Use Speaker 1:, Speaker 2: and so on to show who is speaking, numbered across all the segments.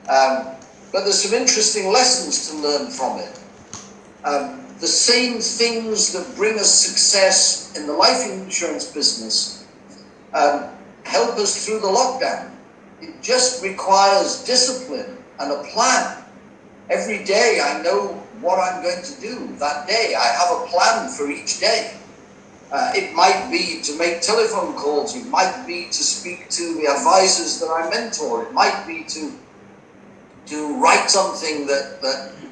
Speaker 1: But there's some interesting lessons to learn from it. The same things that bring us success in the life insurance business help us through the lockdown. It just requires discipline and a plan. Every day I know what I'm going to do that day. I have a plan for each day. It might be to make telephone calls. It might be to speak to the advisors that I mentor. It might be to write something that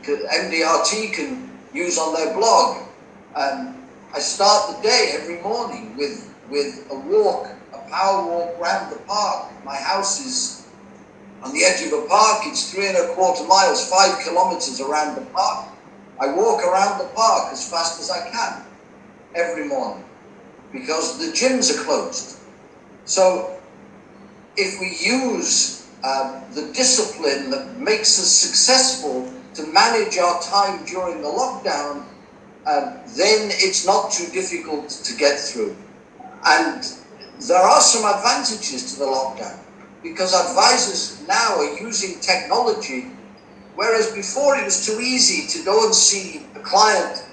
Speaker 1: MDRT can use on their blog. I start the day every morning with a walk, a power walk around the park. My house is on the edge of a park. It's 3¼ miles, 5 kilometers around the park. I walk around the park as fast as I can every morning because the gyms are closed. So if we use the discipline that makes us successful to manage our time during the lockdown, then it's not too difficult to get through. And there are some advantages to the lockdown because advisors now are using technology, whereas before it was too easy to go and see a client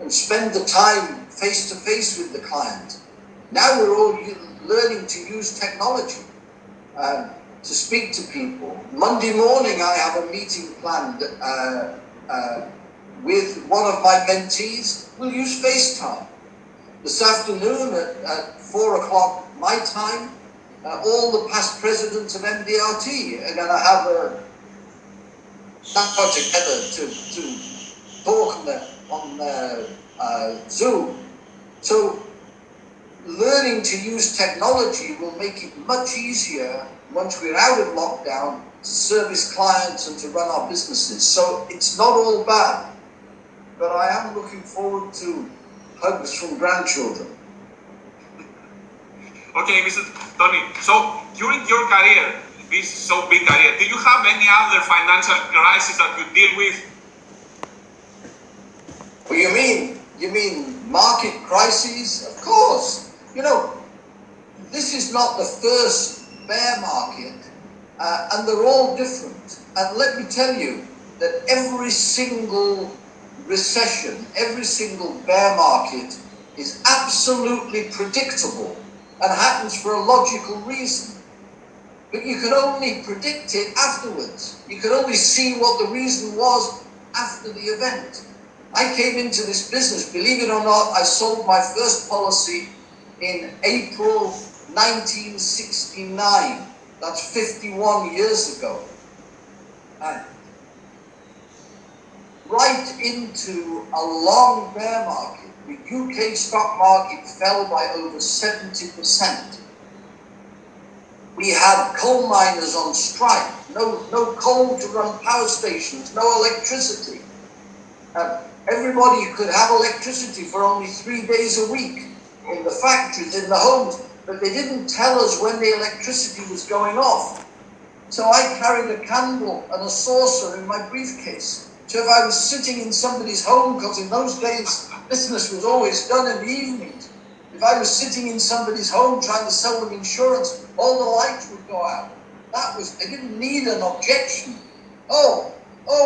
Speaker 1: and spend the time face to face with the client. Now we're all learning to use technology to speak to people. Monday morning I have a meeting planned with one of my mentees. We'll use FaceTime. This afternoon at 4 o'clock my time, all the past presidents of MDRT are going to have a night together to talk on Zoom. So learning to use technology will make it much easier once we're out of lockdown to service clients and to run our businesses. So it's not all bad, but I am looking forward to hugs from grandchildren.
Speaker 2: Okay, Mr. Tony, so during your career, this so big career, do you have any other financial crisis that you deal with?
Speaker 1: Well, you mean market crises? Of course. You know, this is not the first bear market, and they're all different. And let me tell you that every single recession, every single bear market is absolutely predictable and happens for a logical reason. But you can only predict it afterwards. You can only see what the reason was after the event. I came into this business, believe it or not, I sold my first policy in April 1969. That's 51 years ago. Right into a long bear market. The UK stock market fell by over 70%. We had coal miners on strike, no coal to run power stations, no electricity. Everybody could have electricity for only 3 days a week in the factories, in the homes, but they didn't tell us when the electricity was going off. So I carried a candle and a saucer in my briefcase. So if I was sitting in somebody's home, because in those days business was always done in the evenings, if I was sitting in somebody's home trying to sell them insurance, all the lights would go out. I didn't need an objection. Oh,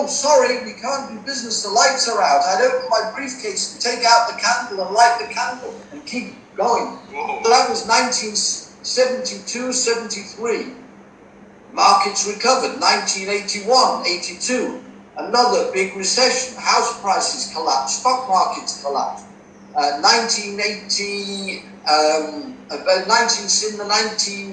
Speaker 1: sorry, we can't do business, the lights are out. I'd open my briefcase and take out the candle and light the candle and keep going.
Speaker 2: Whoa.
Speaker 1: So that was 1972, 73. Markets recovered, 1981, 82. Another big recession, house prices collapsed, stock markets collapsed. 1980,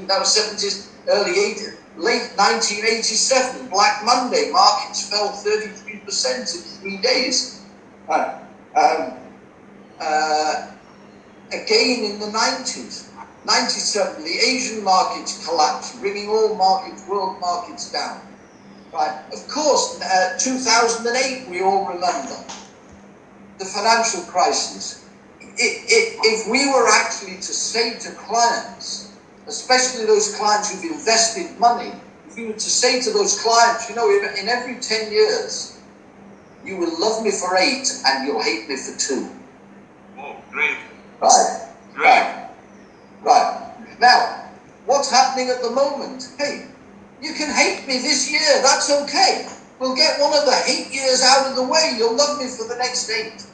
Speaker 1: that was 70s, early 80s, late 1987, Black Monday, markets fell 33% in 3 days. Again in the 90s, 97, the Asian markets collapsed, bringing all markets, world markets down. Right. Of course, 2008, we all remember the financial crisis. If we were actually to say to clients, especially those clients who've invested money, if we were to say to those clients, you know, in every 10 years, you will love me for 8 and you'll hate me for 2.
Speaker 2: Oh, great.
Speaker 1: Right.
Speaker 2: Great.
Speaker 1: Right. Now, what's happening at the moment? Hey, You can hate me this year, that's okay. We'll get one of the hate years out of the way. You'll love me for the next 8.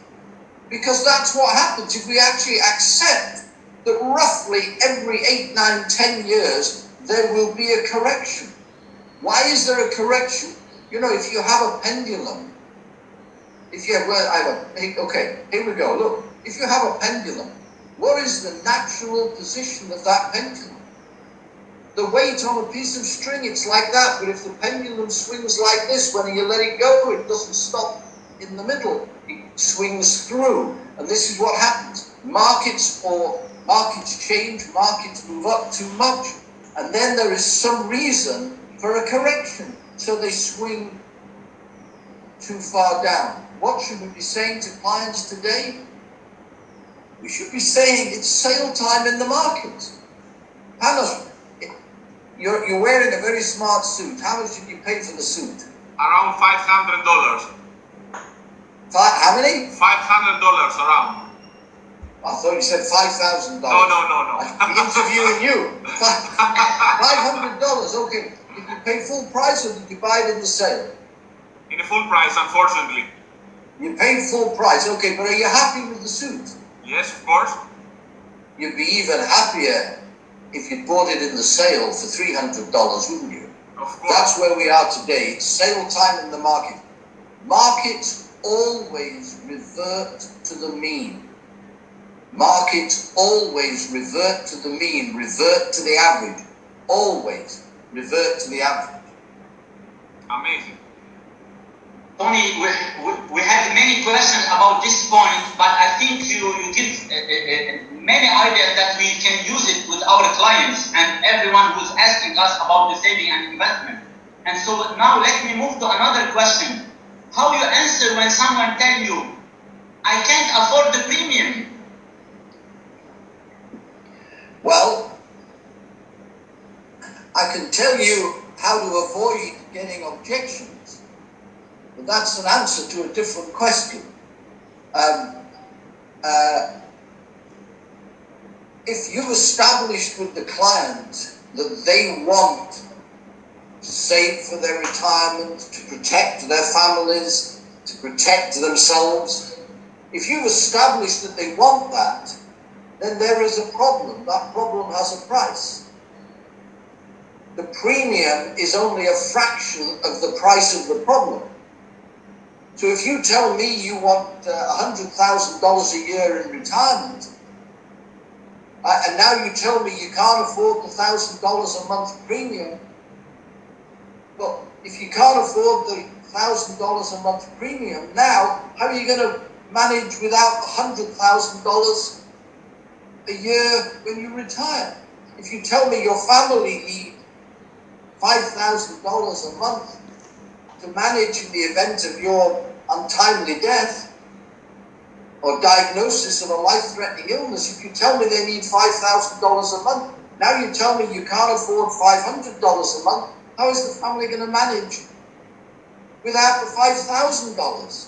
Speaker 1: Because that's what happens if we actually accept that roughly every 8, 9, 10 years, there will be a correction. Why is there a correction? You know, if you have a pendulum, okay, here we go. Look, if you have a pendulum, what is the natural position of that pendulum? The weight on a piece of string, it's like that. But if the pendulum swings like this, when you let it go, it doesn't stop in the middle. It swings through. And this is what happens. Markets change, markets move up too much. And then there is some reason for a correction. So they swing too far down. What should we be saying to clients today? We should be saying it's sale time in the market. Panos, you're wearing a very smart suit. How much did you pay for the suit?
Speaker 2: Around $500.
Speaker 1: How many?
Speaker 2: $500 around.
Speaker 1: I thought you said $5,000.
Speaker 2: No.
Speaker 1: I'm interviewing you. $500. Okay. Did you pay full price or did you buy it in the sale?
Speaker 2: In a full price, unfortunately.
Speaker 1: You paid full price. Okay, but are you happy with the suit?
Speaker 2: Yes, of course.
Speaker 1: You'd be even happier if you bought it in the sale for $300, wouldn't you?
Speaker 2: Of course.
Speaker 1: That's where we are today. It's sale time in the market. Markets always revert to the mean. Markets always revert to the mean, revert to the average. Always revert to the average.
Speaker 2: Amazing.
Speaker 3: Tony, we have many questions about this point, but I think you give many ideas that we can use it with our clients and everyone who's asking us about the saving and investment. And so now let me move to another question. How you answer when someone tells you, I can't afford the premium?
Speaker 1: Well, I can tell you how to avoid getting objections, but that's an answer to a different question. If you've established with the client that they want to save for their retirement, to protect their families, to protect themselves, if you've established that they want that, then there is a problem. That problem has a price. The premium is only a fraction of the price of the problem. So if you tell me you want $100,000 a year in retirement, and now you tell me you can't afford the $1,000 a month premium, well, if you can't afford the $1,000 a month premium now, how are you going to manage without $100,000 a year when you retire? If you tell me your family need $5,000 a month to manage in the event of your untimely death or diagnosis of a life-threatening illness, if you tell me they need $5,000 a month, now you tell me you can't afford $500 a month, how is the family going to manage without the $5,000?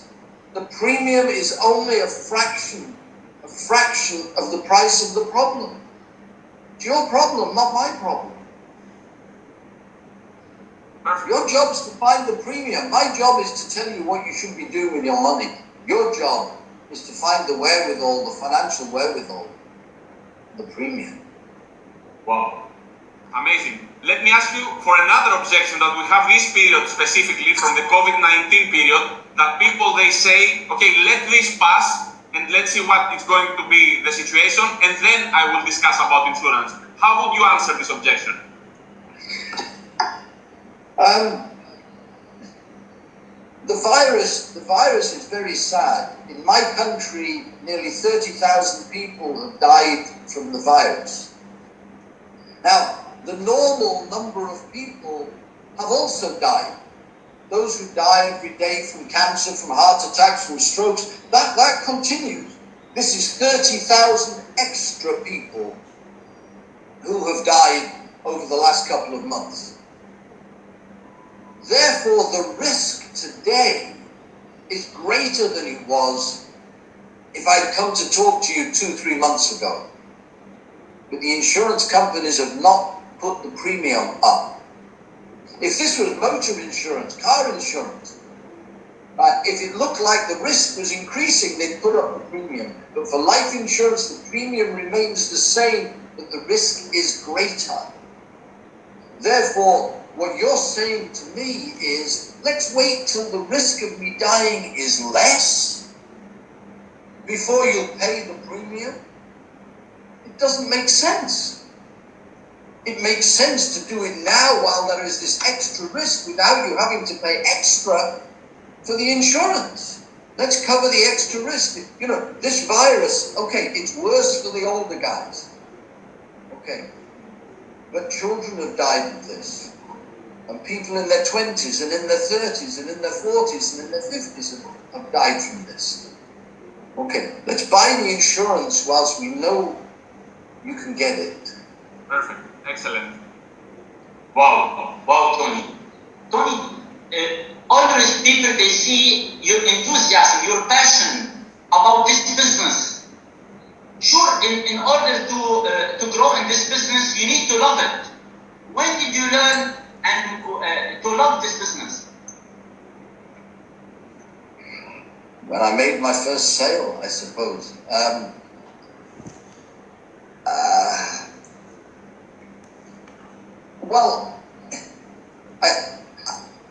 Speaker 1: The premium is only a fraction of the price of the problem. It's your problem, not my problem.
Speaker 2: Perfect.
Speaker 1: Your job is to find the premium. My job is to tell you what you should be doing with your money. Your job is to find the wherewithal, the financial wherewithal, the premium.
Speaker 2: Wow. Amazing. Let me ask you for another objection that we have this period specifically from the COVID-19 period, that people, they say, okay, let this pass and let's see what is going to be the situation, and then I will discuss about insurance. How would you answer this objection?
Speaker 1: The virus is very sad. In my country, nearly 30,000 people have died from the virus. Now, the normal number of people have also died. Those who die every day from cancer, from heart attacks, from strokes, that continues. This is 30,000 extra people who have died over the last couple of months. Therefore, the risk today is greater than it was if I'd come to talk to you 2-3 months ago. But the insurance companies have not put the premium up. If this was motor insurance, car insurance, if it looked like the risk was increasing, they'd put up the premium. But for life insurance, the premium remains the same, but the risk is greater. Therefore, what you're saying to me is, let's wait till the risk of me dying is less before you pay the premium. It doesn't make sense. It makes sense to do it now while there is this extra risk without you having to pay extra for the insurance. Let's cover the extra risk. You know, this virus, okay, it's worse for the older guys. Okay. But children have died of this. And people in their 20s and in their 30s and in their 40s and in their 50s have died from this. Okay, let's buy the insurance whilst we know you can get it.
Speaker 2: Perfect. Excellent.
Speaker 3: Wow, Tony. Tony, always people, they see your enthusiasm, your passion about this business. Sure, in order to grow in this business, you need to love it. When did you learn and to love this business?
Speaker 1: When I made my first sale, I suppose. Well,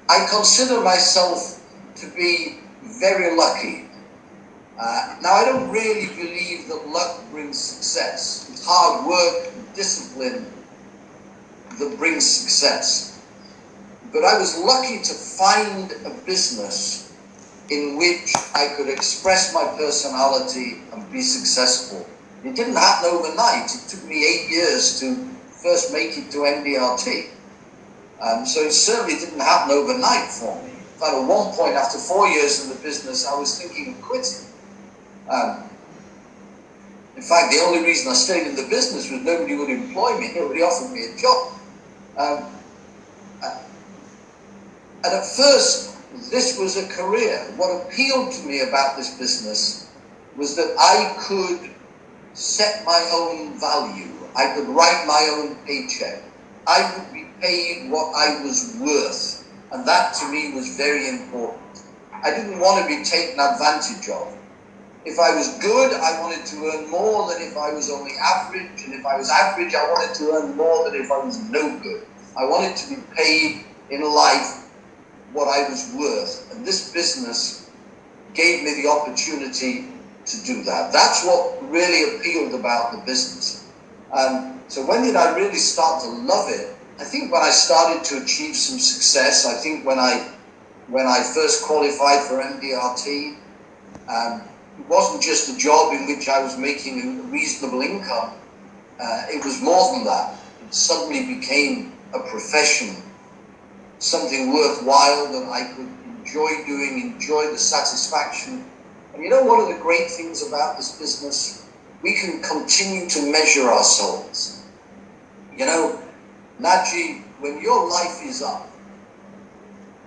Speaker 1: I consider myself to be very lucky. Now, I don't really believe that luck brings success. It's hard work and discipline that brings success. But I was lucky to find a business in which I could express my personality and be successful. It didn't happen overnight. It took me 8 years to first make it to MDRT. So it certainly didn't happen overnight for me. In fact, at one point, after 4 years in the business, I was thinking of quitting. In fact, the only reason I stayed in the business was nobody would employ me. Nobody offered me a job. And at first, this was a career. What appealed to me about this business was that I could set my own value. I could write my own paycheck. I would be paid what I was worth. And that to me was very important. I didn't want to be taken advantage of. If I was good, I wanted to earn more than if I was only average. And if I was average, I wanted to earn more than if I was no good. I wanted to be paid in life what I was worth. And this business gave me the opportunity to do that. That's what really appealed about the business. So when did I really start to love it? I think when I started to achieve some success. I think when I first qualified for MDRT, it wasn't just a job in which I was making a reasonable income. It was more than that. It suddenly became a profession, something worthwhile that I could enjoy doing, enjoy the satisfaction. And you know, one of the great things about this business, we can continue to measure ourselves. You know, Naji, when your life is up,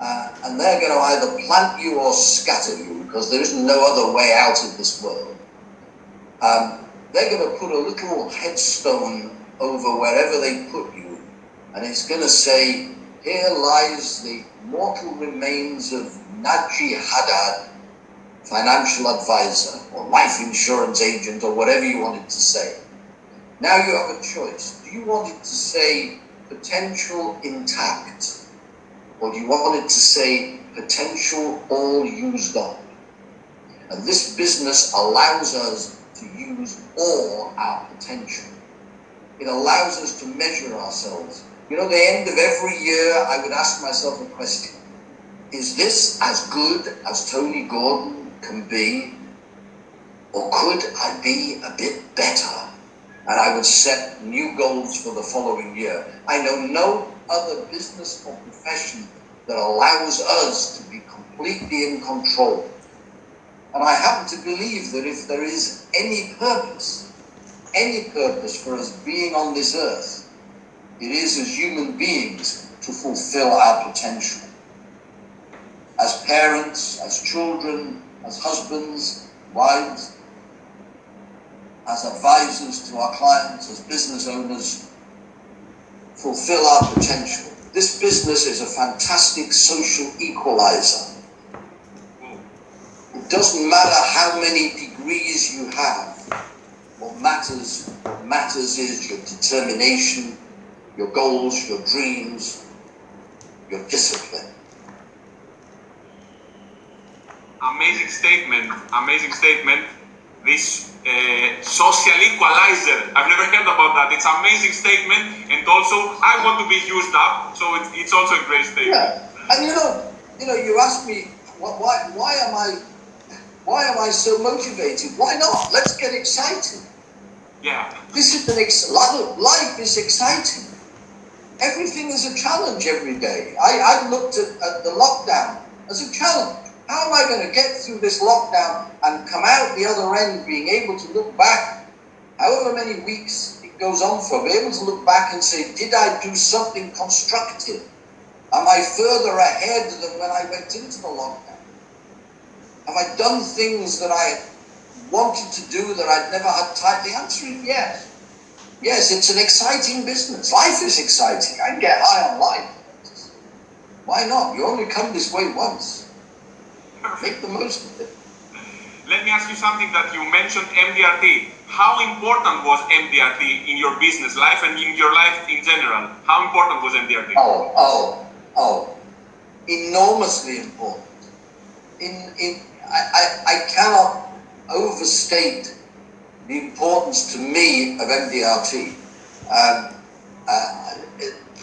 Speaker 1: and they're going to either plant you or scatter you, because there isn't no other way out of this world, they're going to put a little headstone over wherever they put you, and it's going to say, here lies the mortal remains of Naji Haddad, financial advisor, or life insurance agent, or whatever you want it to say. Now you have a choice. Do you want it to say potential intact, or do you want it to say potential all used up? And this business allows us to use all our potential. It allows us to measure ourselves. You know, at the end of every year, I would ask myself a question. Is this as good as Tony Gorden can be? Or could I be a bit better? And I would set new goals for the following year. I know no other business or profession that allows us to be completely in control. And I happen to believe that if there is any purpose for us being on this earth, it is as human beings to fulfill our potential. As parents, as children, as husbands, wives, as advisors to our clients, as business owners, fulfill our potential. this business is a fantastic social equalizer. It doesn't matter how many degrees you have. What matters is your determination, your goals, your dreams, your discipline.
Speaker 2: Amazing statement, amazing statement. This social equalizer, I've never heard about that. It's an amazing statement, and also I want to be used up, so it's also a great statement.
Speaker 1: Yeah, and you ask me, why am I so motivated? Why not? Let's get excited.
Speaker 2: Yeah.
Speaker 1: This is life is exciting. Everything is a challenge every day. I looked at the lockdown as a challenge. How am I going to get through this lockdown and come out the other end being able to look back, however many weeks it goes on for, be able to look back and say, did I do something constructive? Am I further ahead than when I went into the lockdown? Have I done things that I wanted to do that I'd never had time? The answer is yes. Yes, it's an exciting business. Life is exciting. I can get high on life. Why not? You only come this way once. Make the most of it.
Speaker 2: Let me ask you something that you mentioned, MDRT. How important was MDRT in your business life and in your life in general? How important was MDRT?
Speaker 1: Oh, enormously important. I cannot overstate the importance to me of MDRT.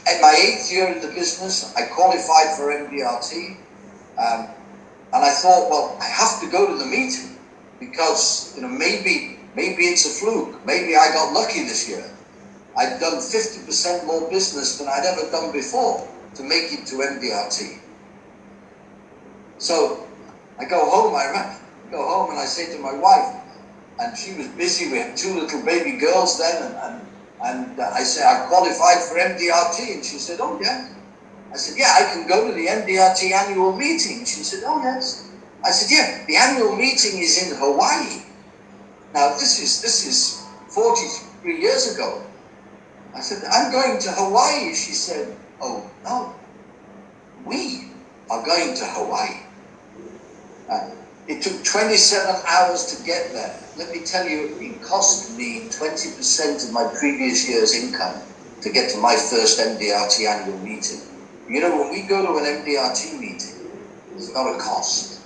Speaker 1: In my 8th year in the business, I qualified for MDRT. And I thought, well, I have to go to the meeting because, maybe it's a fluke. Maybe I got lucky this year. I'd done 50% more business than I'd ever done before to make it to MDRT. So I go home and I say to my wife, and she was busy. We had 2 little baby girls then, and I say, I qualified for MDRT, and she said, oh yeah. I said, yeah, I can go to the MDRT annual meeting. She said, oh, yes. I said, yeah, the annual meeting is in Hawaii. Now, this is 43 years ago. I said, I'm going to Hawaii. She said, oh, no, we are going to Hawaii. It took 27 hours to get there. Let me tell you, it cost me 20% of my previous year's income to get to my first MDRT annual meeting. When we go to an MDRT meeting, it's not a cost.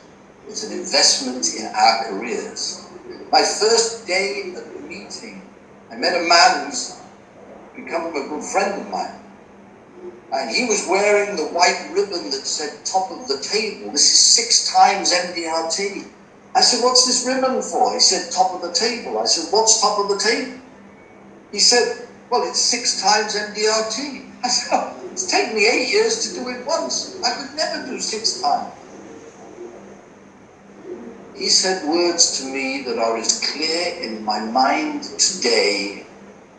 Speaker 1: It's an investment in our careers. My first day at the meeting, I met a man who's become a good friend of mine. And he was wearing the white ribbon that said top of the table. This is 6 times MDRT. I said, what's this ribbon for? He said, top of the table. I said, what's top of the table? He said, well, it's 6 times MDRT. I said, oh, it's taken me 8 years to do it once. I could never do 6 times. He said words to me that are as clear in my mind today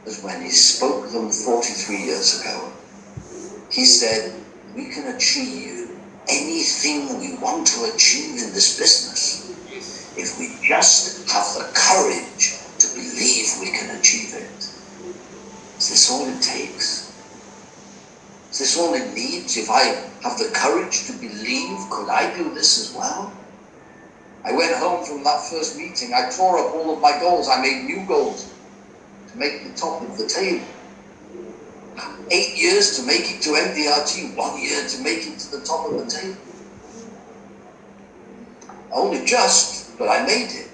Speaker 1: as when he spoke them 43 years ago. He said, we can achieve anything we want to achieve in this business if we just have the courage to believe we can achieve it. Is this all it takes? Is this all it needs? If I have the courage to believe, could I do this as well? I went home from that first meeting. I tore up all of my goals. I made new goals to make the top of the table. 8 years to make it to MDRT, 1 year to make it to the top of the table. Only just, but I made it.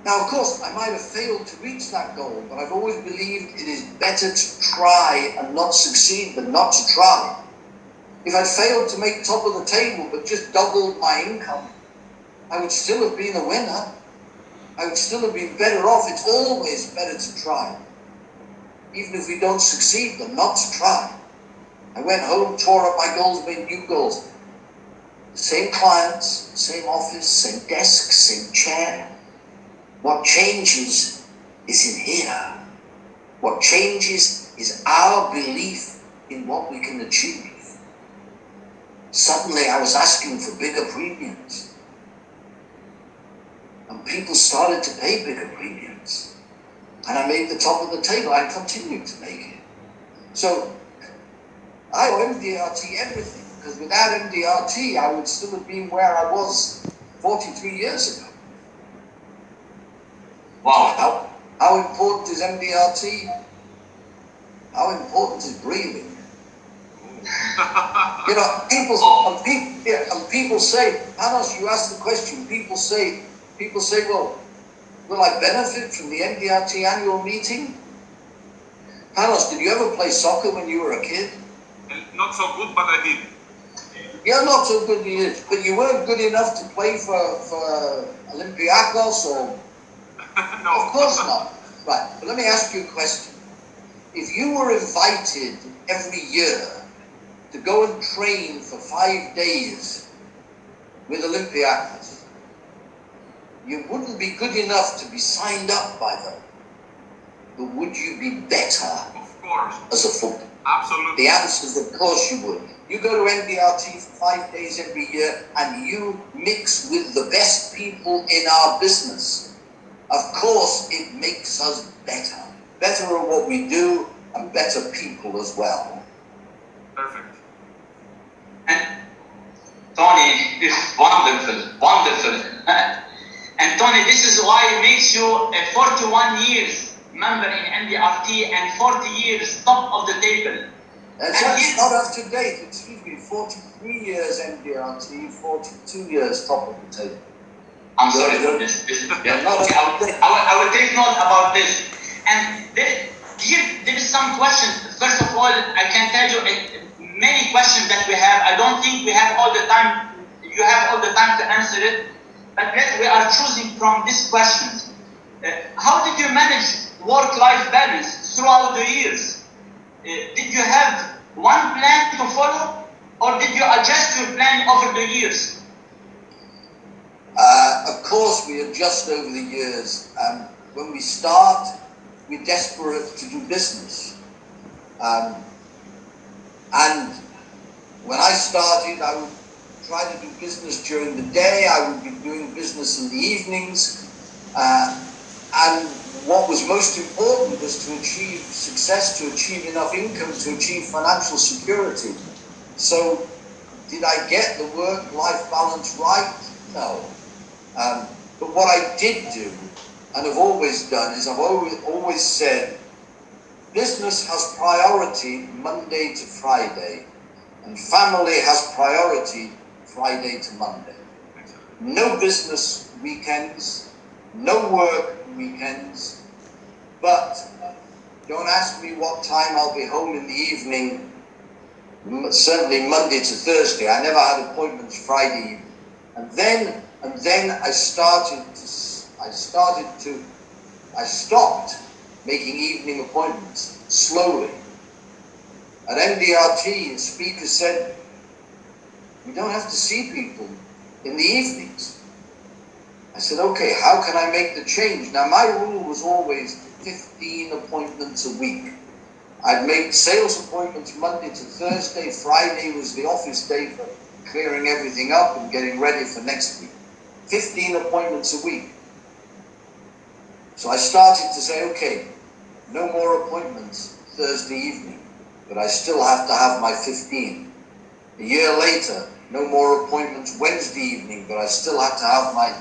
Speaker 1: Now, of course, I might have failed to reach that goal, but I've always believed it is better to try and not succeed than not to try. If I'd failed to make top of the table, but just doubled my income, I would still have been a winner. I would still have been better off. It's always better to try. Even if we don't succeed, then not to try. I went home, tore up my goals, made new goals. Same clients, same office, same desk, same chair. What changes is in here. What changes is our belief in what we can achieve. Suddenly I was asking for bigger premiums. And people started to pay bigger premiums. And I made the top of the table. I continued to make it. So I owe MDRT everything, because without MDRT, I would still have been where I was 43 years ago.
Speaker 3: Wow.
Speaker 1: How important is MDRT? How important is breathing? You know, people say, Panos, you asked the question, people say, well, will I benefit from the MDRT annual meeting? Panos, did you ever play soccer when you were a kid?
Speaker 2: Not so good, but I did.
Speaker 1: You're not so good, but you weren't good enough to play for Olympiacos or...
Speaker 2: No.
Speaker 1: Of course not. Right, but let me ask you a question. If you were invited every year to go and train for 5 days with Olympiacos, you wouldn't be good enough to be signed up by them. But would you be better
Speaker 2: Of course.
Speaker 1: as a footballer?
Speaker 2: Absolutely.
Speaker 1: The answer is, of course you would. You go to NBRT for 5 days every year and you mix with the best people in our business. Of course, it makes us better. Better at what we do and better people as well.
Speaker 2: Perfect.
Speaker 3: And Tony is wonderful, wonderful. And Tony, this is why it makes you a 41 years member in NDRT and 40 years top of the table.
Speaker 1: That's not up to date. Excuse me, 43 years NDRT, 42 years top of the table.
Speaker 3: I'm sorry for this.
Speaker 1: Yeah, not up to date.
Speaker 3: I will take note about this. And there is some questions. First of all, I can tell you many questions that we have. I don't think we have all the time. You have all the time to answer it. But we are choosing from these questions. How did you manage work-life balance throughout the years? Did you have one plan to follow, or did you adjust your plan over the years?
Speaker 1: Of course, we adjust over the years. When we start, we're desperate to do business. And when I started, I would try to do business during the day. I would be doing business in the evenings. And what was most important was to achieve success, to achieve enough income, to achieve financial security. So, did I get the work-life balance right? No. But what I did do, and have always done, is I've always said, business has priority Monday to Friday, and family has priority Friday to Monday. No business weekends, no work weekends, but don't ask me what time I'll be home in the evening, certainly Monday to Thursday. I never had appointments Friday evening. And then I stopped making evening appointments slowly. At MDRT, the speaker said, we don't have to see people in the evenings. I said, okay, how can I make the change? Now, my rule was always 15 appointments a week. I'd make sales appointments Monday to Thursday. Friday was the office day for clearing everything up and getting ready for next week. 15 appointments a week. So I started to say, okay, no more appointments Thursday evening, but I still have to have my 15. A year later, no more appointments Wednesday evening, but I still have to have my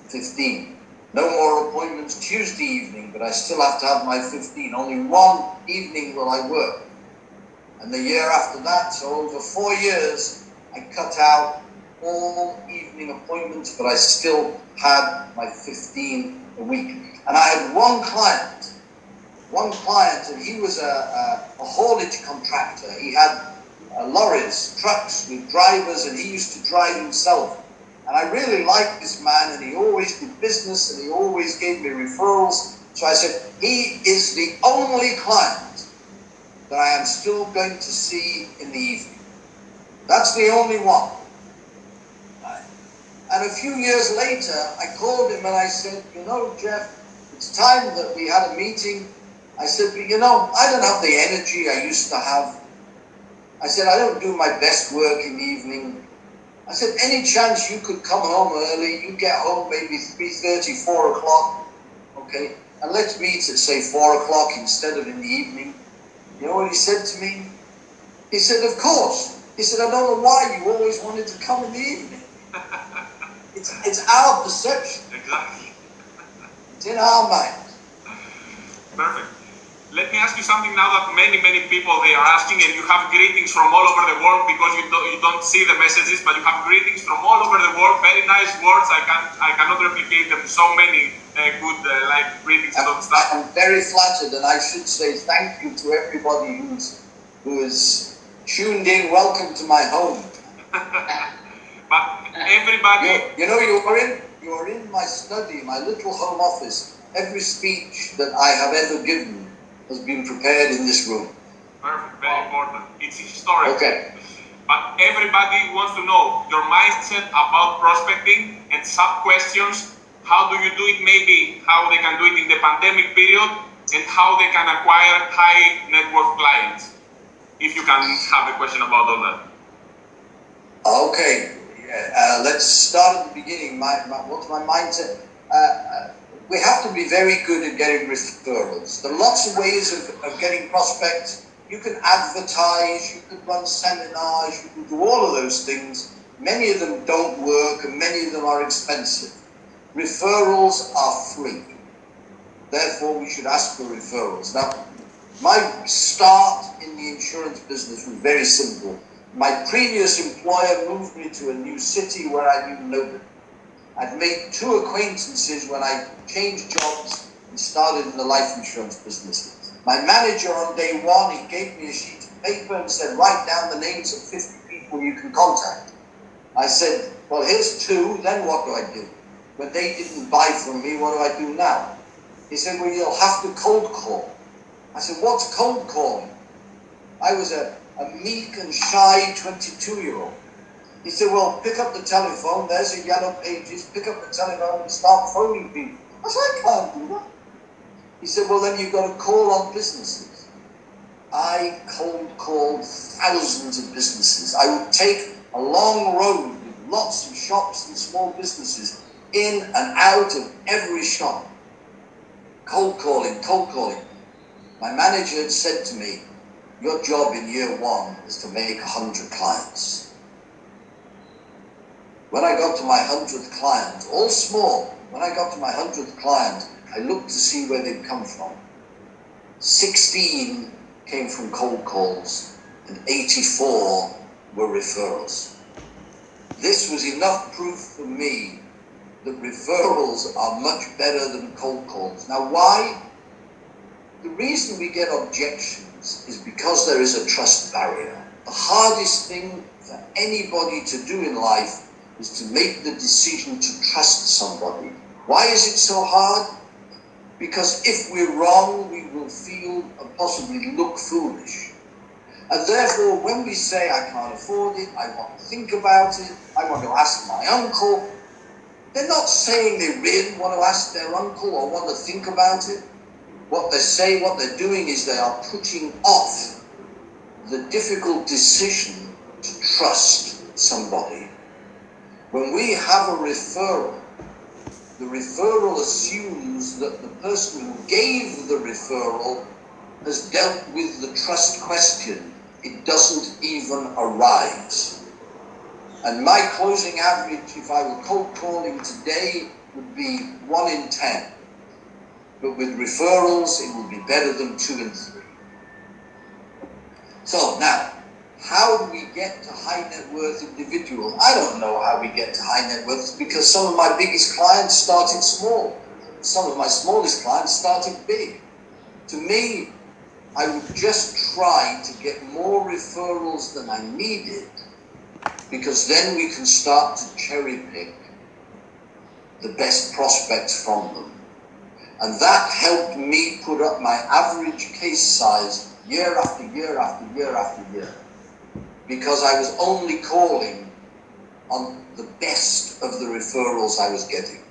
Speaker 1: 15. No more appointments Tuesday evening, but I still have to have my 15. Only one evening will I work. And the year after that, so over 4 years, I cut out all evening appointments, but I still had my 15 a week. And I had one client, and he was a haulage contractor. He had lorries, trucks with drivers, and he used to drive himself. And I really liked this man, and he always did business, and he always gave me referrals. So I said, he is the only client that I am still going to see in the evening. That's the only one. And a few years later, I called him and I said, you know, Jeff, it's time that we had a meeting. I said, but you know, I don't have the energy I used to have. I said, I don't do my best work in the evening. I said, any chance you could come home early? You get home maybe 3:30, 4 o'clock, okay? And let's meet at, say, 4 o'clock instead of in the evening. You know what he said to me? He said, of course. He said, I don't know why you always wanted to come in the evening. It's our perception.
Speaker 2: Exactly.
Speaker 1: It's in our mind.
Speaker 2: Perfect. Let me ask you something now that many people they are asking, and you have greetings from all over the world because you don't see the messages, but you have greetings from all over the world. Very nice words. I cannot replicate them. So many good like greetings and all stuff.
Speaker 1: I'm very flattered, and I should say thank you to everybody who is tuned in. Welcome to my home.
Speaker 2: But everybody,
Speaker 1: you are in my study, my little home office. Every speech that I have ever given has been prepared in this room.
Speaker 2: Perfect, very important. It's historic.
Speaker 1: Okay.
Speaker 2: But everybody wants to know your mindset about prospecting and sub-questions. How do you do it, maybe how they can do it in the pandemic period, and how they can acquire high net worth clients. If you can have a question about all that.
Speaker 1: Okay, let's start at the beginning. What's my mindset? We have to be very good at getting referrals. There are lots of ways of getting prospects. You can advertise, you can run seminars, you can do all of those things. Many of them don't work and many of them are expensive. Referrals are free. Therefore, we should ask for referrals. Now, my start in the insurance business was very simple. My previous employer moved me to a new city where I knew nobody. I'd made 2 acquaintances when I changed jobs and started in the life insurance business. My manager on day 1, he gave me a sheet of paper and said, write down the names of 50 people you can contact. I said, well, here's 2, then what do I do? When they didn't buy from me, what do I do now? He said, well, you'll have to cold call. I said, what's cold calling? I was a meek and shy 22-year-old. He said, well, pick up the telephone, there's a yellow pages, pick up the telephone and start phoning people. I said, I can't do that. He said, well, then you've got to call on businesses. I cold called thousands of businesses. I would take a long road with lots of shops and small businesses in and out of every shop. Cold calling. My manager had said to me, your job in year 1 is to make 100 clients. When I got to my 100th client, all small, when I got to my 100th client, I looked to see where they'd come from. 16 came from cold calls and 84 were referrals. This was enough proof for me that referrals are much better than cold calls. Now, why? The reason we get objections is because there is a trust barrier. The hardest thing for anybody to do in life is to make the decision to trust somebody. Why is it so hard? Because if we're wrong, we will feel and possibly look foolish. And therefore, when we say, I can't afford it, I want to think about it, I want to ask my uncle, they're not saying they really want to ask their uncle or want to think about it. What they're doing is they are putting off the difficult decision to trust somebody. When we have a referral, the referral assumes that the person who gave the referral has dealt with the trust question. It doesn't even arise. And my closing average, if I were cold calling today, would be 1 in 10. But with referrals, it will be better than 2 in 3. So now, how do we get to high net worth individuals? I don't know how we get to high net worth because some of my biggest clients started small. Some of my smallest clients started big. To me, I would just try to get more referrals than I needed because then we can start to cherry pick the best prospects from them. And that helped me put up my average case size year after year after year after year. Because I was only calling on the best of the referrals I was getting.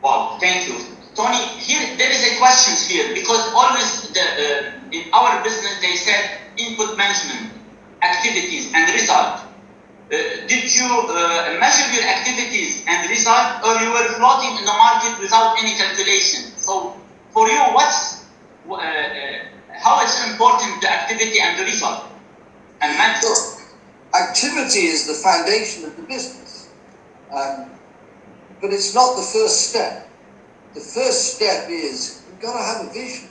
Speaker 3: Wow, thank you. Tony, here there is a question here because always in our business they said input management, activities and result. Did you measure your activities and result, or you were floating in the market without any calculation? So for you, how it's important, the activity and the result and mental.
Speaker 1: Activity is the foundation of the business, but it's not the first step. The first step is you've got to have a vision.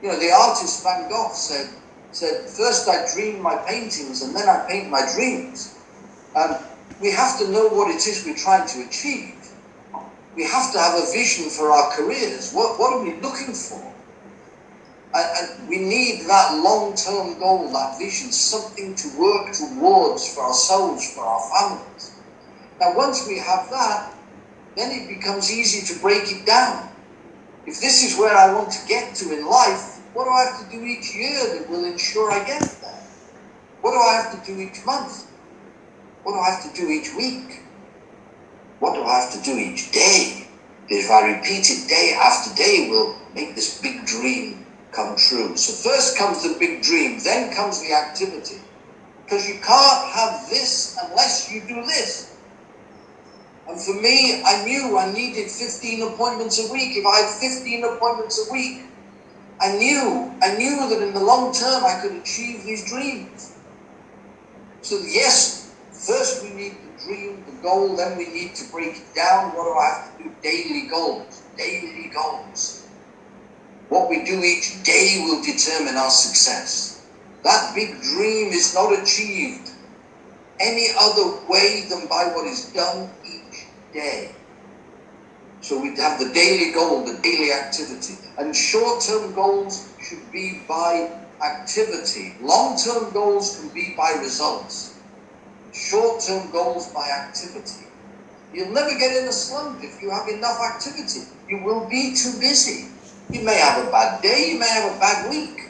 Speaker 1: You know, the artist Van Gogh said, first I dream my paintings and then I paint my dreams. We have to know what it is we're trying to achieve. We have to have a vision for our careers. What are we looking for? And we need that long-term goal, that vision, something to work towards for ourselves, for our families. Now, once we have that, then it becomes easy to break it down. If this is where I want to get to in life, what do I have to do each year that will ensure I get there? What do I have to do each month? What do I have to do each week? What do I have to do each day? If I repeat it day after day, we'll make this big dream come true. So first comes the big dream, then comes the activity. Because you can't have this unless you do this. And for me, I knew I needed 15 appointments a week. If I had 15 appointments a week, I knew that in the long term I could achieve these dreams. So yes, first we need the dream, the goal, then we need to break it down. What do I have to do? Daily goals. Daily goals. What we do each day will determine our success. That big dream is not achieved any other way than by what is done each day. So we have the daily goal, the daily activity. And short-term goals should be by activity. Long-term goals can be by results. Short-term goals by activity. You'll never get in a slump if you have enough activity. You will be too busy. You may have a bad day, you may have a bad week.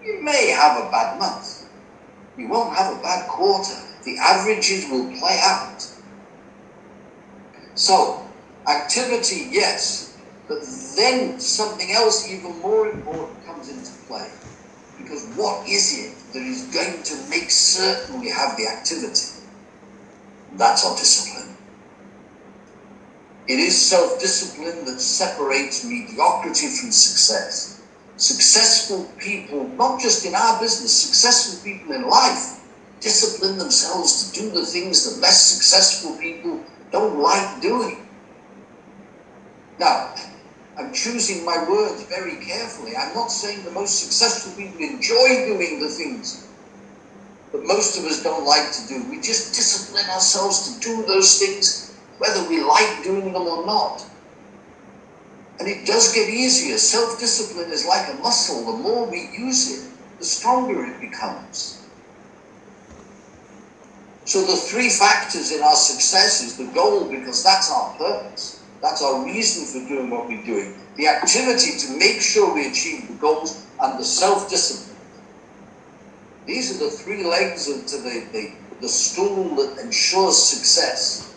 Speaker 1: You may have a bad month. You won't have a bad quarter. The averages will play out. So, activity, yes, but then something else even more important comes into play. Because what is it that is going to make certain we have the activity? That's our discipline. It is self-discipline that separates mediocrity from success. Successful people, not just in our business, successful people in life, discipline themselves to do the things that less successful people don't like doing. Now, I'm choosing my words very carefully. I'm not saying the most successful people enjoy doing the things that most of us don't like to do. We just discipline ourselves to do those things whether we like doing them or not. And it does get easier. Self-discipline is like a muscle. The more we use it, the stronger it becomes. So the three factors in our success is the goal, because that's our purpose. That's our reason for doing what we're doing. The activity to make sure we achieve the goals, and the self-discipline. These are the three legs of the stool that ensures success.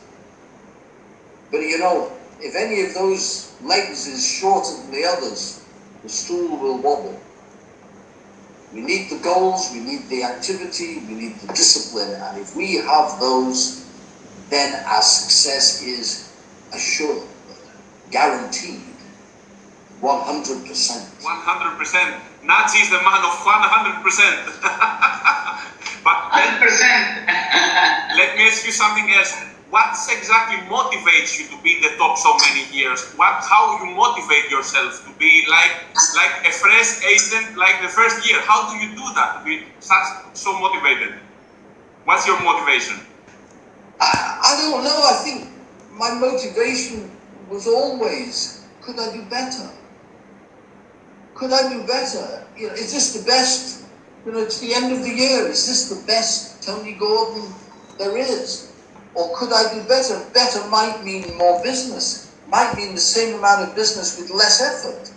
Speaker 1: But you know, if any of those legs is shorter than the others, the stool will wobble. We need the goals, we need the activity, we need the discipline, and if we have those, then our success is assured, guaranteed, 100%.
Speaker 2: 100%. Nazi is the man of 100%. But
Speaker 3: 100%.
Speaker 2: let me ask you something else. What exactly motivates you to be in the top so many years? How you motivate yourself to be like a fresh agent, like the first year? How do you do that to be so motivated? What's your motivation?
Speaker 1: I don't know. I think my motivation was always, could I do better? Could I do better? You know, is this the best? You know, it's the end of the year. Is this the best Tony Gorden there is? Or could I do better? Better might mean more business, might mean the same amount of business with less effort.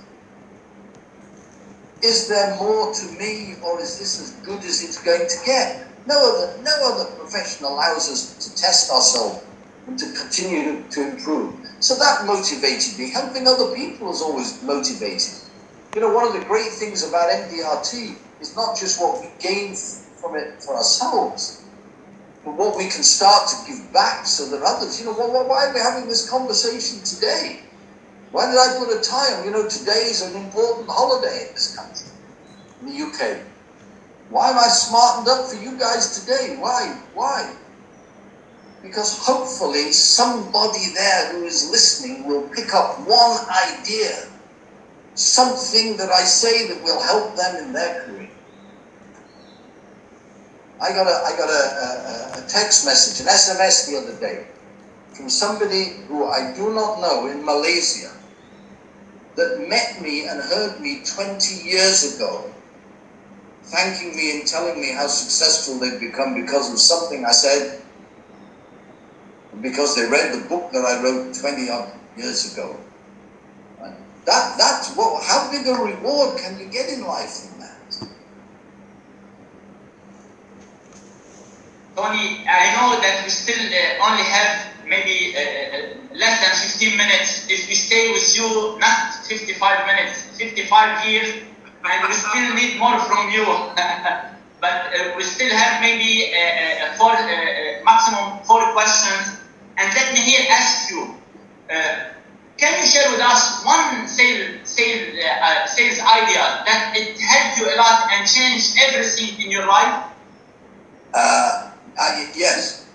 Speaker 1: Is there more to me, or is this as good as it's going to get? No other profession allows us to test ourselves and to continue to improve. So that motivated me. Helping other people has always motivated. You know, one of the great things about MDRT is not just what we gain from it for ourselves, but what we can start to give back so that others, you know, why are we having this conversation today? Why did I put a tie on? You know, today is an important holiday in this country. in the UK. Why am I smartened up for you guys today? Why? Why? Because hopefully somebody there who is listening will pick up one idea, something that I say that will help them in their career. I got a text message, an SMS the other day from somebody who I do not know in Malaysia that met me and heard me 20 years ago, thanking me and telling me how successful they'd become because of something I said, because they read the book that I wrote 20 odd years ago. That's what, how big a reward can you get in life from that?
Speaker 3: Tony, I know that we still only have maybe less than 15 minutes. If we stay with you, not 55 minutes, 55 years, and we still need more from you. But we still have maybe maximum 4 questions. And let me here ask you, can you share with us one sales idea that it helped you a lot and changed everything in your life?
Speaker 1: Yes.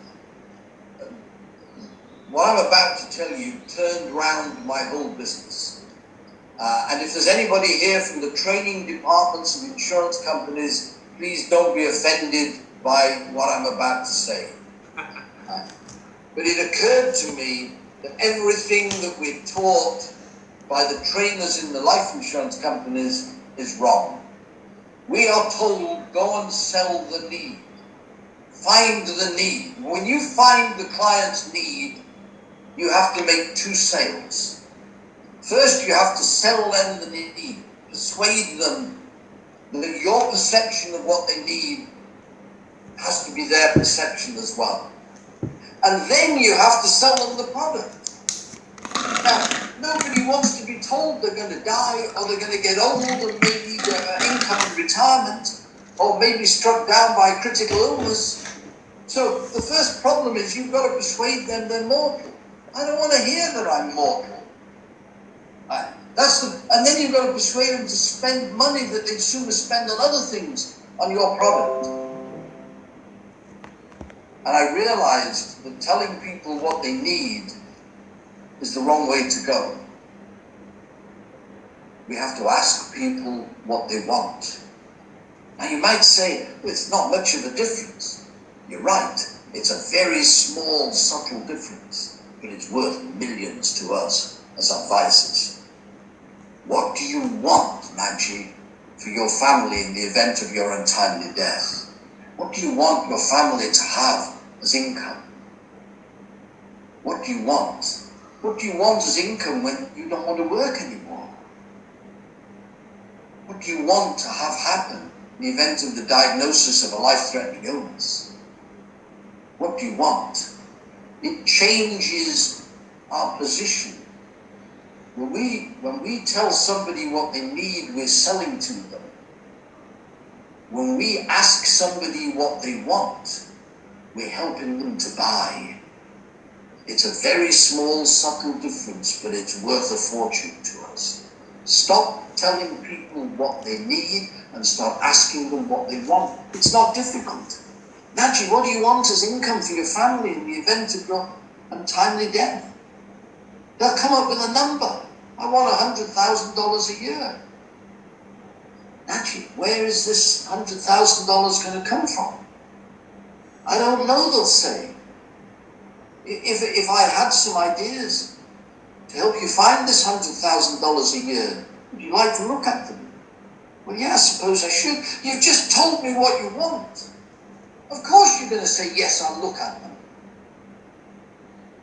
Speaker 1: What I'm about to tell you turned around my whole business. And if there's anybody here from the training departments of insurance companies, please don't be offended by what I'm about to say. But it occurred to me that everything that we're taught by the trainers in the life insurance companies is wrong. We are told, go and sell the need. Find the need. When you find the client's need, you have to make 2 sales. First, you have to sell them the need, persuade them that your perception of what they need has to be their perception as well. And then you have to sell them the product. Now, nobody wants to be told they're going to die, or they're going to get old and maybe income in retirement, or maybe struck down by critical illness. So the first problem is you've got to persuade them they're mortal. I don't want to hear that I'm mortal. And then you've got to persuade them to spend money that they'd sooner spend on other things on your product. And I realized that telling people what they need is the wrong way to go. We have to ask people what they want. Now you might say, well, it's not much of a difference. You're right. It's a very small, subtle difference, but it's worth millions to us as advisors. What do you want, Najee, for your family in the event of your untimely death? What do you want your family to have as income? What do you want? What do you want as income when you don't want to work anymore? What do you want to have happen in the event of the diagnosis of a life-threatening illness? What do you want? It changes our position. When we tell somebody what they need, we're selling to them. When we ask somebody what they want, we're helping them to buy. It's a very small, subtle difference, but it's worth a fortune to us. Stop telling people what they need and start asking them what they want. It's not difficult. Najee, what do you want as income for your family in the event of your untimely death? They'll come up with a number. I want $100,000 a year. Najee, where is this $100,000 going to come from? I don't know, they'll say. If I had some ideas to help you find this $100,000 a year, would you like to look at them? Well, yeah, I suppose I should. You've just told me what you want. Of course you're going to say, yes, I'll look at them.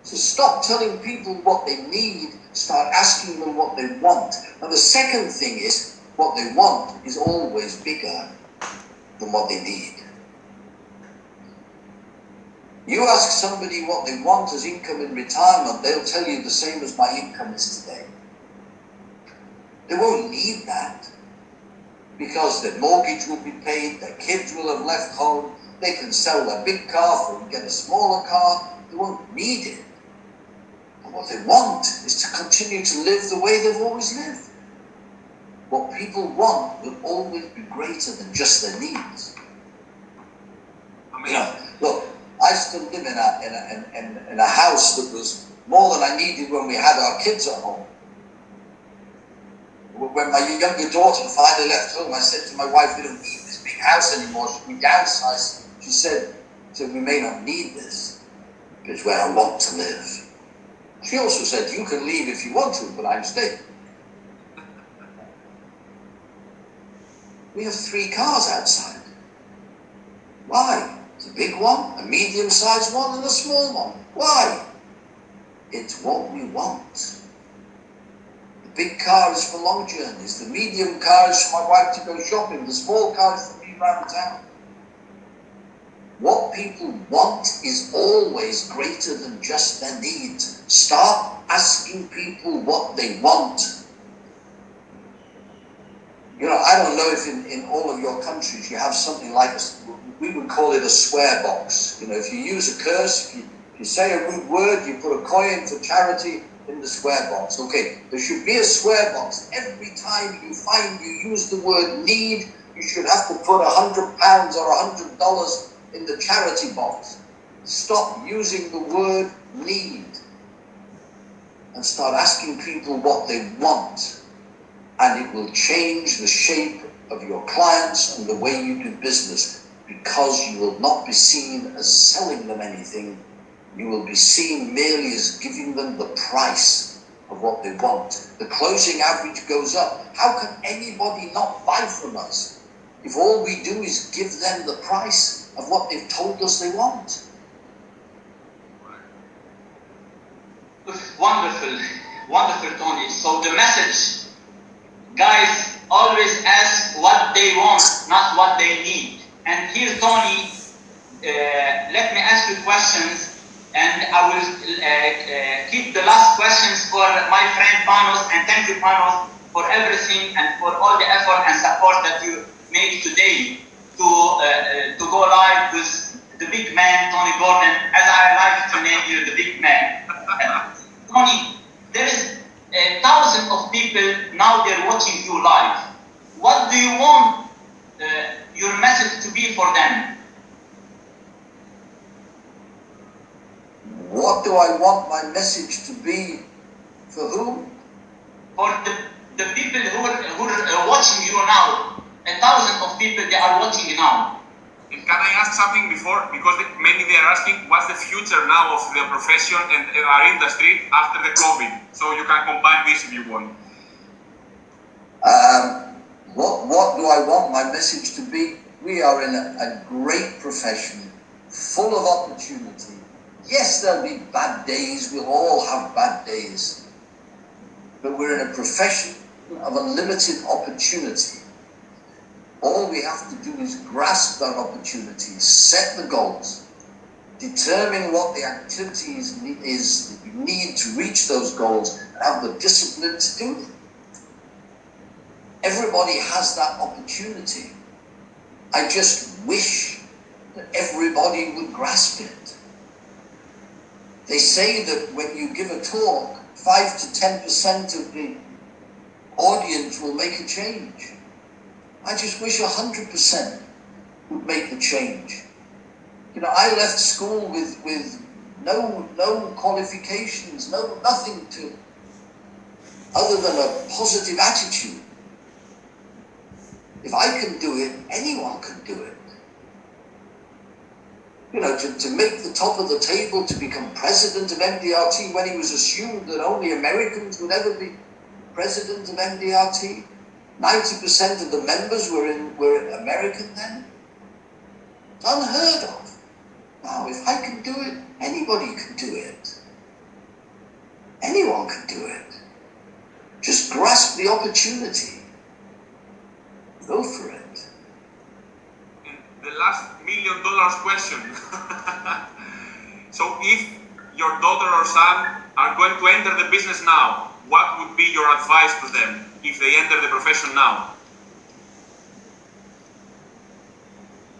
Speaker 1: So stop telling people what they need, start asking them what they want. Now the second thing is, what they want is always bigger than what they need. You ask somebody what they want as income in retirement, they'll tell you the same as my income is today. They won't need that because their mortgage will be paid, their kids will have left home, they can sell their big car and get a smaller car. They won't need it. But what they want is to continue to live the way they've always lived. what people want will always be greater than just their needs. You know, look, I still live in a house that was more than I needed when we had our kids at home. When my younger daughter finally left home, I said to my wife, we don't need this big house anymore. Should we downsize? She said, we may not need this, but it's where I want to live. She also said, you can leave if you want to, but I'm staying. We have 3 cars outside. Why? It's a big one, a medium-sized one, and a small one. Why? It's what we want. The big car is for long journeys. The medium car is for my wife to go shopping. The small car is for me around town. What people want is always greater than just their needs. Start asking people what they want. You know, I don't know if in all of your countries you have something like we would call it a swear box. You know, if you use a curse, if you say a rude word, you put a coin for charity in the swear box. Okay, there should be a swear box. Every time you find you use the word need, you should have to put £100 or $100 in the charity box. Stop using the word need and start asking people what they want, and it will change the shape of your clients and the way you do business, because you will not be seen as selling them anything. You will be seen merely as giving them the price of what they want. The closing average goes up. How can anybody not buy from us if all we do is give them the price of what they've told us they want?
Speaker 3: Wonderful, wonderful, Tony. So the message, guys, always ask what they want, not what they need. And here, Tony, let me ask you questions, and I will keep the last questions for my friend Panos. And thank you, Panos, for everything and for all the effort and support that you made today to go live with the big man, Tony Gorden, as I like to name you, the big man. Tony, there is thousands of people now, they're watching you live. What do you want your message to be for them?
Speaker 1: What do I want my message to be for whom?
Speaker 3: For the people who are watching you now, thousands of people, they are watching you now.
Speaker 2: And can I ask something before? Because many they are asking, what's the future now of the profession and our industry after the COVID? So you can combine this if you want.
Speaker 1: What do I want my message to be? We are in a great profession, full of opportunity. Yes, there'll be bad days. We'll all have bad days. But we're in a profession of unlimited opportunity. All we have to do is grasp that opportunity, set the goals, determine what the activities is that you need to reach those goals, and have the discipline to do them. Everybody has that opportunity. I just wish that everybody would grasp it. They say that when you give a talk, 5 to 10% of the audience will make a change. I just wish 100% would make the change. You know, I left school with no qualifications, nothing to, other than a positive attitude. If I can do it, anyone can do it. You know, to make the top of the table, to become president of MDRT when he was assumed that only Americans would ever be president of MDRT. 90% of the members were American then. Unheard of. Now, if I can do it, anybody can do it. Anyone can do it. Just grasp the opportunity. Go for it.
Speaker 2: And the last $1 million question. So if your daughter or son are going to enter the business now, what would be your advice to them if they enter the profession now?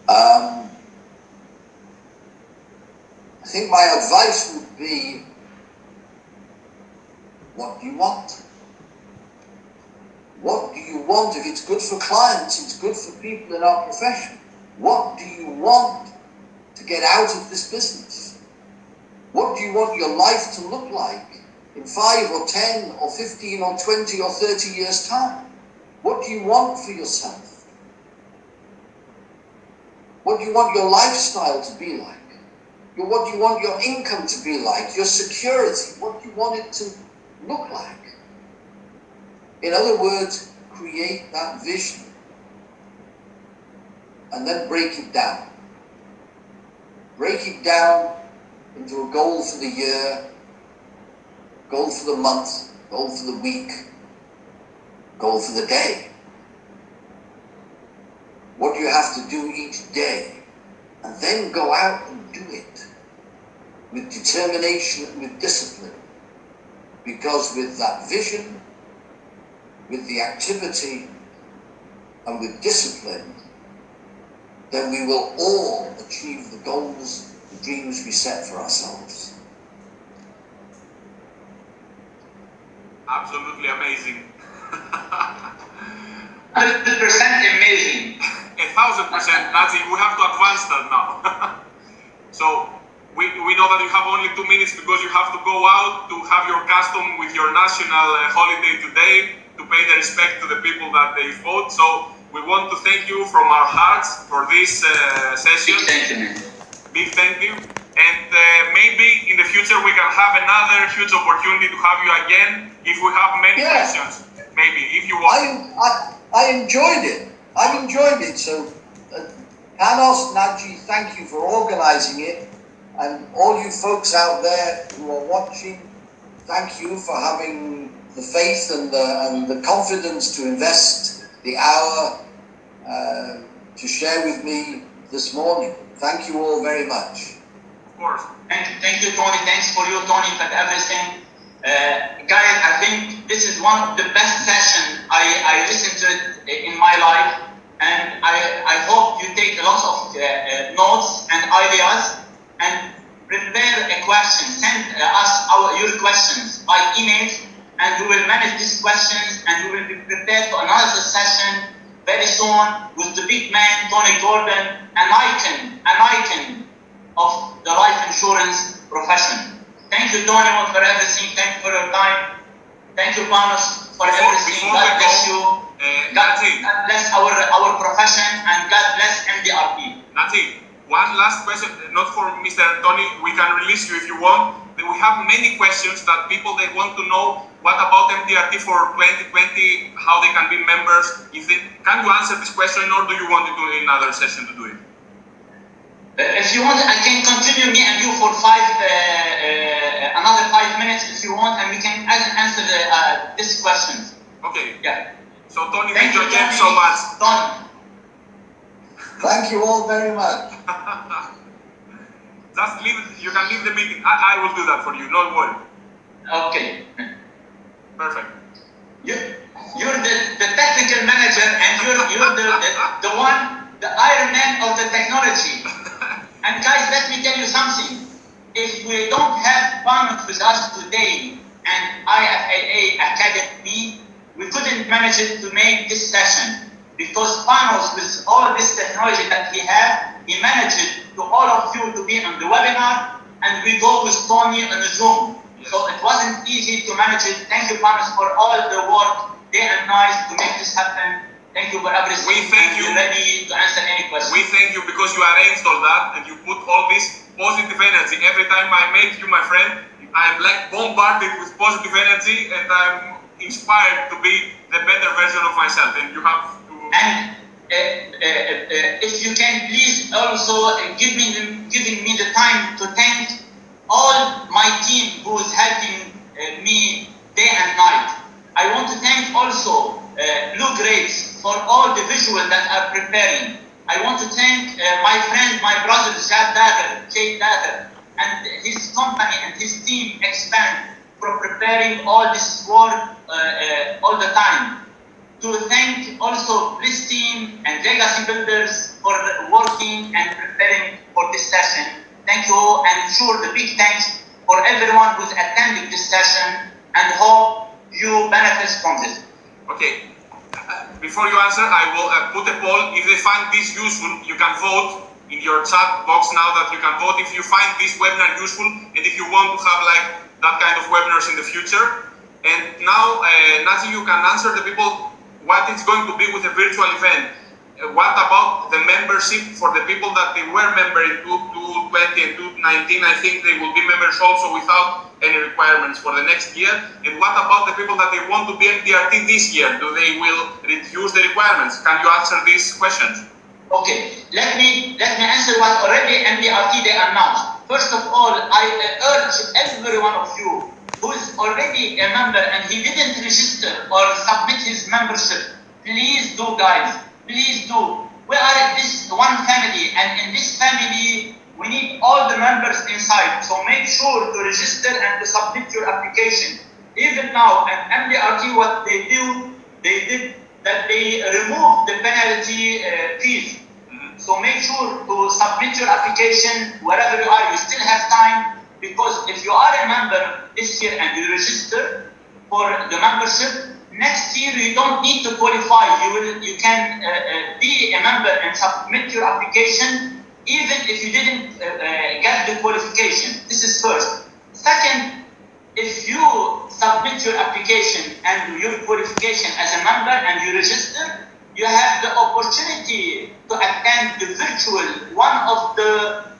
Speaker 1: I think my advice would be, what do you want? What do you want? If it's good for clients, it's good for people in our profession. What do you want to get out of this business? What do you want your life to look like in 5 or 10 or 15 or 20 or 30 years' time? What do you want for yourself? What do you want your lifestyle to be like? What do you want your income to be like? Your security? What do you want it to look like? In other words, create that vision and then break it down. Break it down into a goal for the year, goal for the month, goal for the week, goal for the day. What do you have to do each day? And then go out and do it with determination and with discipline. Because with that vision, with the activity, and with discipline, then we will all achieve the goals, the dreams we set for ourselves.
Speaker 2: Absolutely amazing.
Speaker 3: 100% amazing.
Speaker 2: 1,000%, Nazi. We have to advance that now. So we know that you have only 2 minutes because you have to go out to have your custom with your national holiday today to pay the respect to the people that they fought. So we want to thank you from our hearts for this session.
Speaker 3: Big thank you, man.
Speaker 2: Big thank you. And maybe in the future we can have another huge opportunity to have you again if we have many questions. Maybe, if you want.
Speaker 1: I enjoyed it. I've enjoyed it. So, Panos, Naji, thank you for organizing it. And all you folks out there who are watching, thank you for having the faith and the confidence to invest the hour to share with me this morning. Thank you all very much.
Speaker 2: Of course.
Speaker 3: Thank you, Tony. Thanks for you, Tony, for everything. Guys, I think this is one of the best sessions I listened to it in my life, and I hope you take a lot of notes and ideas and prepare a question. Send us your questions by email, and we will manage these questions, and we will be prepared for another session very soon with the big man Tony Gorden, an icon of the life insurance profession. Thank you, Tony, for everything. Thank you for your time. Thank you, Panos, for everything. God bless you. God bless our profession, and God bless MDRP.
Speaker 2: Nazi, one last question, not for Mr. Tony. We can release you if you want. We have many questions that people they want to know. What about MDRT for 2020? How they can be members? Can you answer this question, or do you want to do another session to do it?
Speaker 3: If you want, I can continue me and you for another 5 minutes if you want, and we can answer these questions.
Speaker 2: Okay.
Speaker 3: Yeah.
Speaker 2: So Tony, thank you again so much.
Speaker 3: Tony.
Speaker 1: Thank you all very much.
Speaker 2: Just leave. You can leave the meeting. I will do that for you. No worry.
Speaker 3: Okay.
Speaker 2: Perfect.
Speaker 3: You're the technical manager, and you're the one, the Iron Man of the technology. And guys, let me tell you something. If we don't have Panos with us today and IFAA Academy, we couldn't manage it to make this session. Because Panos, with all this technology that he managed it to all of you to be on the webinar, and we go with Tony on the Zoom.
Speaker 2: Yes.
Speaker 3: So it wasn't easy to manage it. Thank you, Panos, for all the work, day and night, to make this happen. Thank you for everything.
Speaker 2: We thank you.
Speaker 3: We're ready to answer any questions.
Speaker 2: We thank you because you arranged all that and you put all this positive energy. Every time I meet you, my friend, I'm like bombarded with positive energy, and I'm inspired to be the better version of myself. And you have to.
Speaker 3: And if you can please also giving me the time to thank all my team who is helping me day and night. I want to thank also Blue Grapes for all the visuals that are preparing. I want to thank my friend, my brother, Jay Dagger, and his company and his team Expand for preparing all this work all the time. To thank also this team and Legacy Builders for working and preparing for this session. Thank you, and sure the big thanks for everyone who's attending this session, and hope you benefit from this.
Speaker 2: Okay, before you answer, I will put a poll. If they find this useful, you can vote in your chat box now that you can vote if you find this webinar useful and if you want to have like that kind of webinars in the future. And now, Nazi, you can answer the people what it's going to be with a virtual event. What about the membership for the people that they were member in 2020 and 2019? I think they will be members also without any requirements for the next year. And what about the people that they want to be MDRT this year? Do they will reduce the requirements? Can you answer these questions?
Speaker 3: Okay, let me answer what already MDRT they announced. First of all, I urge every one of you who is already a member and he didn't register or submit his membership, please do, guys. Please do. We are this one family, and in this family, we need all the members inside. So make sure to register and to submit your application. Even now, at MDRT, what they did that they removed the penalty fees. So make sure to submit your application wherever you are. You still have time, because if you are a member this year and you register for the membership, next year you don't need to qualify. You can be a member and submit your application even if you didn't get the qualification. This is first. Second, if you submit your application and your qualification as a member and you register, you have the opportunity to attend the virtual, one of the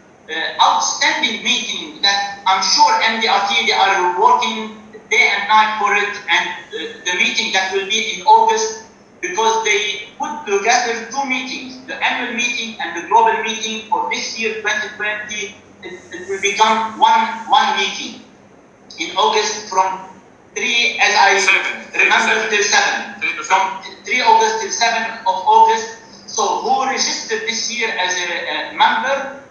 Speaker 3: outstanding meeting that I'm sure MDRT, they are working day and night for it, and the meeting that will be in August, because they put together two meetings, the annual meeting and the global meeting for this year, 2020, it will become one meeting in August from 3, as I remember, till 7. From 3 August till 7 of August. So who registered this year as a member,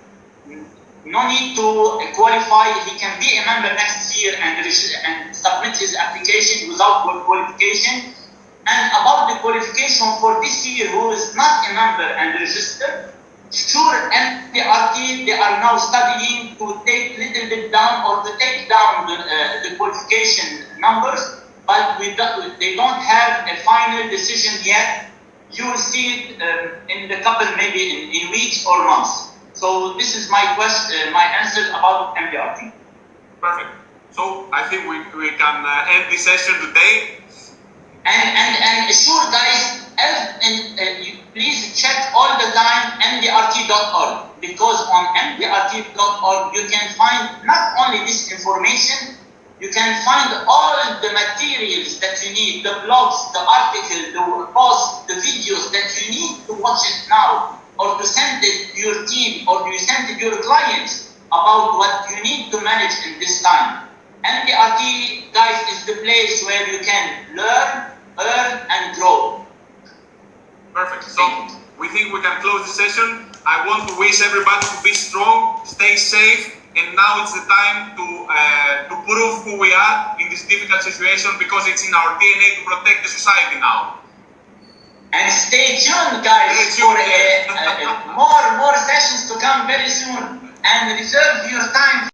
Speaker 3: no need to qualify. He can be a member next year and submit his application without qualification. And about the qualification for this year, who is not a member and registered, sure, MDRT, they are now studying to take little bit down or to take down the qualification numbers, but they don't have a final decision yet. You will see it in the couple, maybe in weeks or months. So this is my question, my answer about MDRT.
Speaker 2: Perfect. So I think we can end this session today.
Speaker 3: And sure, guys, please check all the time mdrt.org, because on mdrt.org you can find not only this information, you can find all the materials that you need, the blogs, the articles, the posts, the videos that you need to watch it now, or to send it to your team, or to send it to your clients about what you need to manage in this time. MDRT, guys, is the place where you can learn, earn, and grow.
Speaker 2: Perfect. So we think we can close the session. I want to wish everybody to be strong, stay safe, and now it's the time to prove who we are in this difficult situation, because it's in our DNA to protect the society now.
Speaker 3: And stay tuned, guys, for more sessions to come very soon. And reserve your time